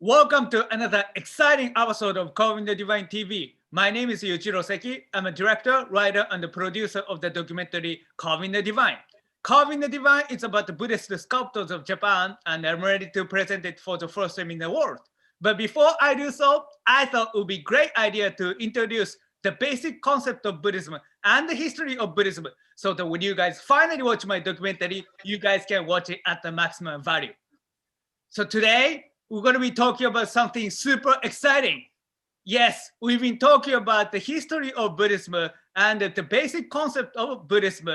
Welcome to another exciting episode of Carving the Divine TV. My name is Yujiro Seki. I'm a director, writer, and the producer of the documentary Carving the Divine. Carving the Divine is about the Buddhist sculptors of Japan, and I'm ready to present it for the first time in the world. But before I do so, I thought it would be a great idea to introduce the basic concept of Buddhism and the history of Buddhism, so that when you guys finally watch my documentary, you guys can watch it at the maximum value. So today, we're going to be talking about something super exciting. Yes, we've been talking about the history of Buddhism and the basic concept of Buddhism,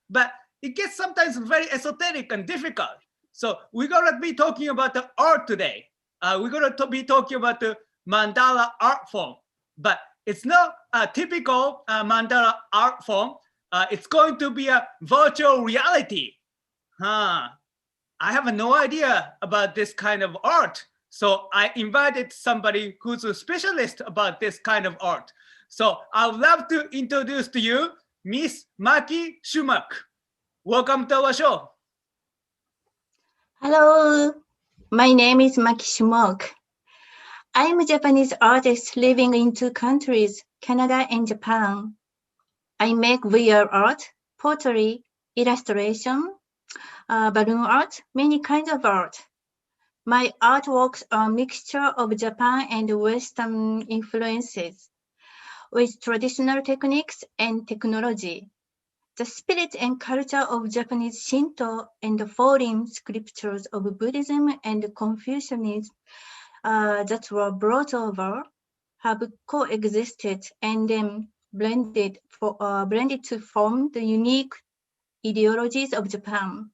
but it gets sometimes very esoteric and difficult. So we're going to be talking about the art today. We're going to be talking about the mandala art form, but it's not a typical mandala art form. It's going to be a virtual reality. I have no idea about this kind of art. So I invited somebody who's a specialist about this kind of art. So I would love to introduce to you Miss Maki Schmok. Welcome to our show. Hello, my name is Maki Schmok. I'm a Japanese artist living in two countries, Canada and Japan. I make VR art, pottery, illustration, balloon art, many kinds of art. My artworks are a mixture of Japan and Western influences, with traditional techniques and technology. The spirit and culture of Japanese Shinto and the foreign scriptures of Buddhism and Confucianism that were brought over have coexisted and then blended to form the unique ideologies of Japan.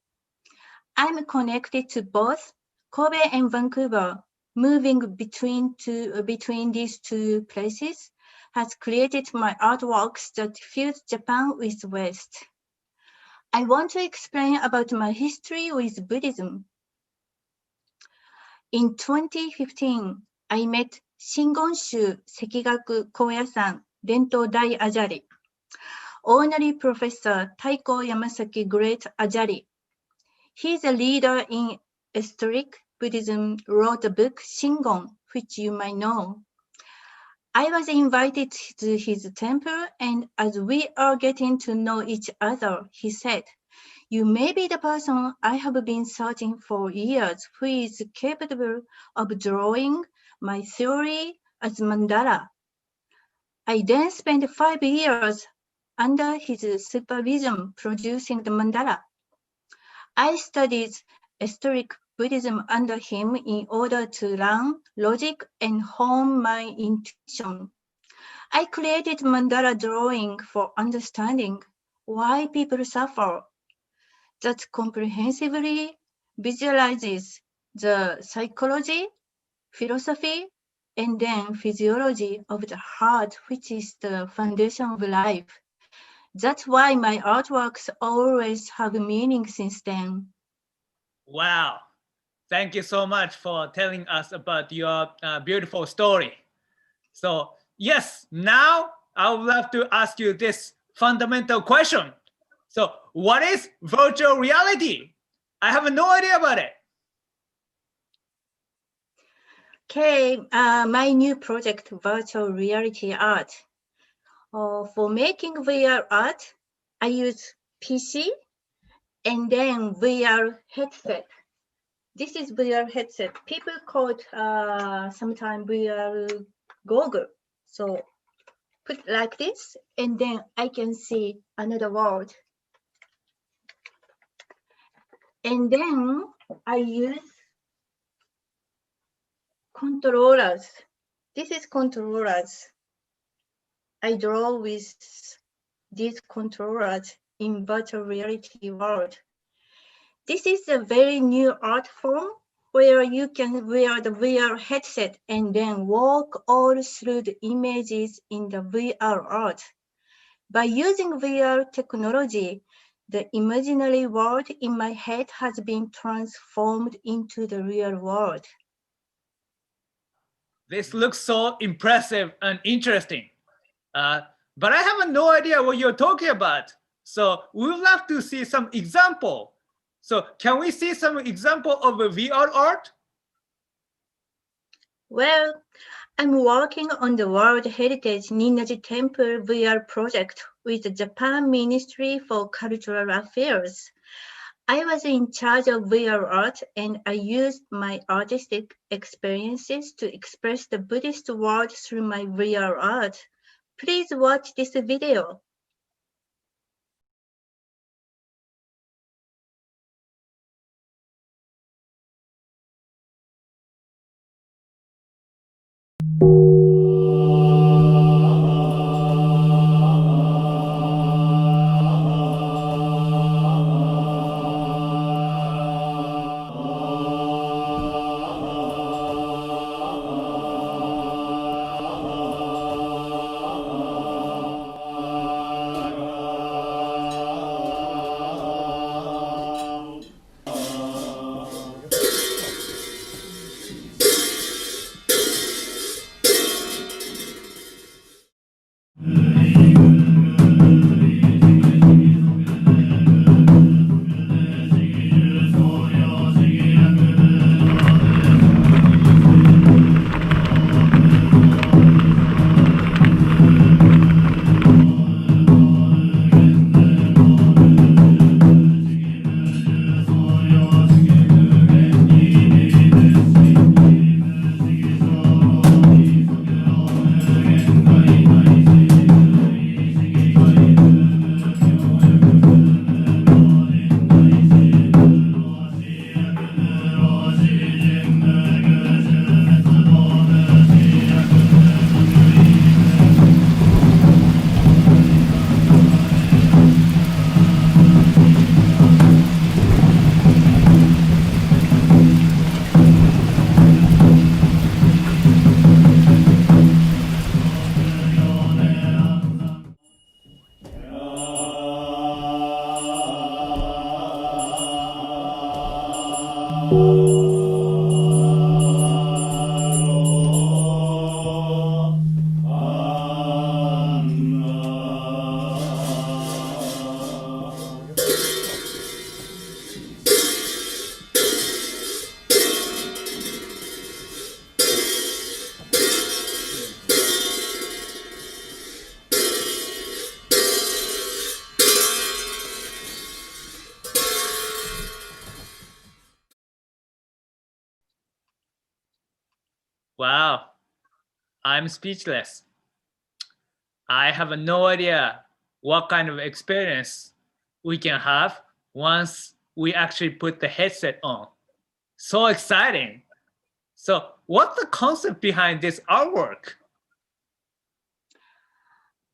I'm connected to both Kobe and Vancouver. Moving between these two places has created my artworks that fuse Japan with West. I want to explain about my history with Buddhism. In 2015, I met Shingonshu Sekigaku Koya-san, Dento Dai Ajari, Honorary Professor Taiko Yamasaki Great Ajari. He's a leader in esoteric Buddhism, wrote a book, Shingon, which you might know. I was invited to his temple, and as we are getting to know each other, he said, "You may be the person I have been searching for years who is capable of drawing my theory as mandala." I then spent 5 years under his supervision producing the mandala. I studied esoteric Buddhism under him in order to learn logic and hone my intuition. I created mandala drawing for understanding why people suffer, that comprehensively visualizes the psychology, philosophy, and then physiology of the heart, which is the foundation of life. That's why my artworks always have meaning since then. Wow. Thank you so much for telling us about your beautiful story. So yes, now I would love to ask you this fundamental question. So what is virtual reality? I have no idea about it. Okay, my new project, Virtual Reality Art. For making VR art, I use PC and then VR headset. This is VR headset. People call it sometimes VR goggle. So put like this, and then I can see another world. And then I use controllers. This is controllers. I draw with these controllers in virtual reality world. This is a very new art form where you can wear the VR headset and then walk all through the images in the VR art. By using VR technology, the imaginary world in my head has been transformed into the real world. This looks so impressive and interesting. But I have no idea what you're talking about. So we would love to see some example. So can we see some example of a VR art? Well, I'm working on the World Heritage Ninna-ji Temple VR project with the Japan Ministry for Cultural Affairs. I was in charge of VR art and I used my artistic experiences to express the Buddhist world through my VR art. Please watch this video. Wow, I'm speechless. I have no idea what kind of experience we can have once we actually put the headset on. So exciting. So, what's the concept behind this artwork?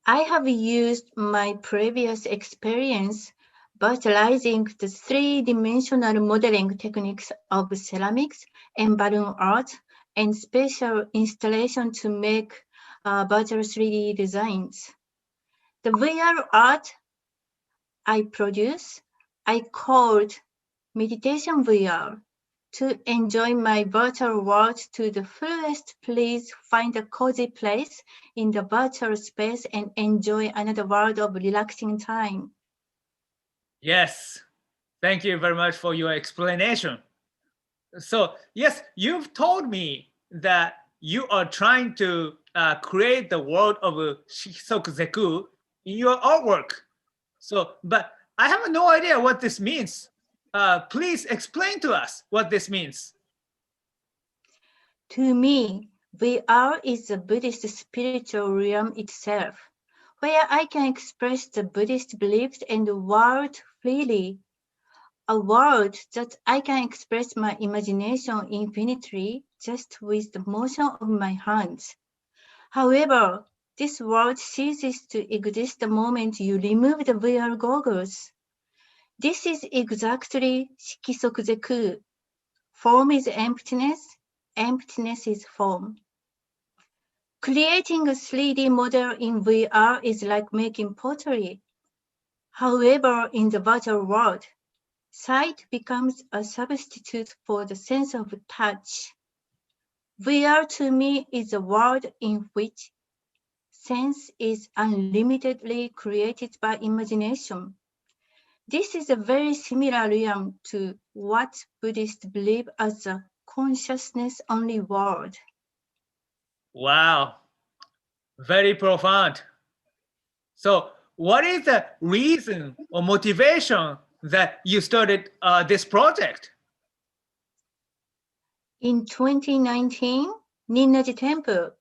I have used my previous experience virtualizing the three-dimensional modeling techniques of ceramics and balloon art and spatial installation to make virtual 3D designs. The VR art I produce, I called Meditation VR. To enjoy my virtual world to the fullest, please find a cozy place in the virtual space and enjoy another world of relaxing time. Yes, thank you very much for your explanation. So, yes, you've told me that you are trying to create the world of Shisoku Zeku in your artwork. So, but I have no idea what this means. Please explain to us what this means. To me, VR is the Buddhist spiritual realm itself, where I can express the Buddhist beliefs and the world freely. A world that I can express my imagination infinitely just with the motion of my hands. However, this world ceases to exist the moment you remove the VR goggles. This is exactly Shikisoku Zeku. Form is emptiness, emptiness is form. Creating a 3D model in VR is like making pottery. However, in the virtual world, sight becomes a substitute for the sense of touch. VR to me is a world in which sense is unlimitedly created by imagination. This is a very similar realm to what Buddhists believe as a consciousness-only world. Wow, very profound. So what is the reason or motivation that you started this project? In 2019, Ninna-ji Temple,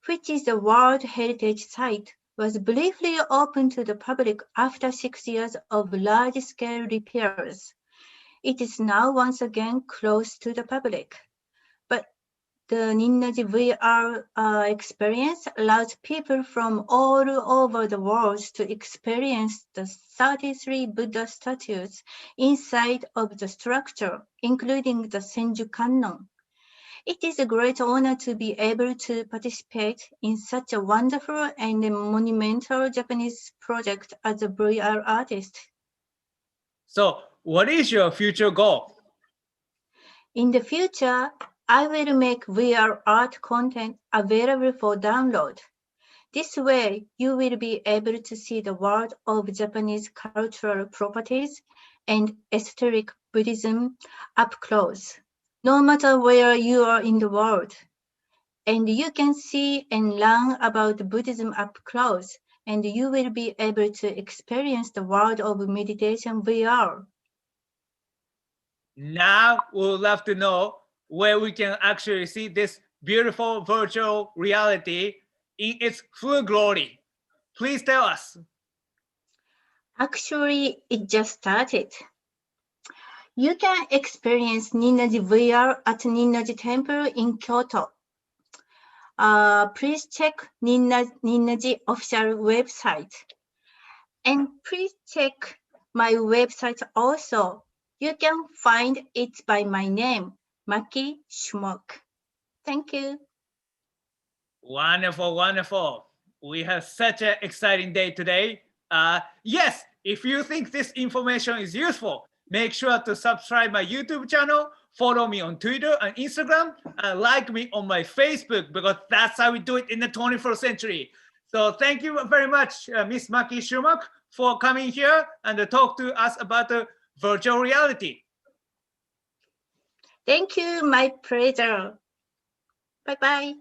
which is a World Heritage Site, was briefly opened to the public after 6 years of large-scale repairs. It is now once again closed to the public. But the Ninna-ji VR experience allows people from all over the world to experience the 33 Buddha statues inside of the structure, including the Senju Kannon. It is a great honor to be able to participate in such a wonderful and monumental Japanese project as a VR artist. So what is your future goal? In the future, I will make VR art content available for download. This way, you will be able to see the world of Japanese cultural properties and esoteric Buddhism up close, no matter where you are in the world. And you can see and learn about Buddhism up close, and you will be able to experience the world of meditation VR. Now we would love to know where we can actually see this beautiful virtual reality in its full glory. Please tell us. Actually, it just started. You can experience Ninna-ji VR at Ninna-ji Temple in Kyoto. Please check Ninna-ji official website. And please check my website also. You can find it by my name, Maki Schmok. Thank you. Wonderful, wonderful. We have such an exciting day today. Yes, if you think this information is useful, make sure to subscribe my YouTube channel, follow me on Twitter and Instagram, and like me on my Facebook, because that's how we do it in the 21st century. So thank you very much, Miss Maki Schmok, for coming here and talk to us about the virtual reality. Thank you, my pleasure. Bye-bye.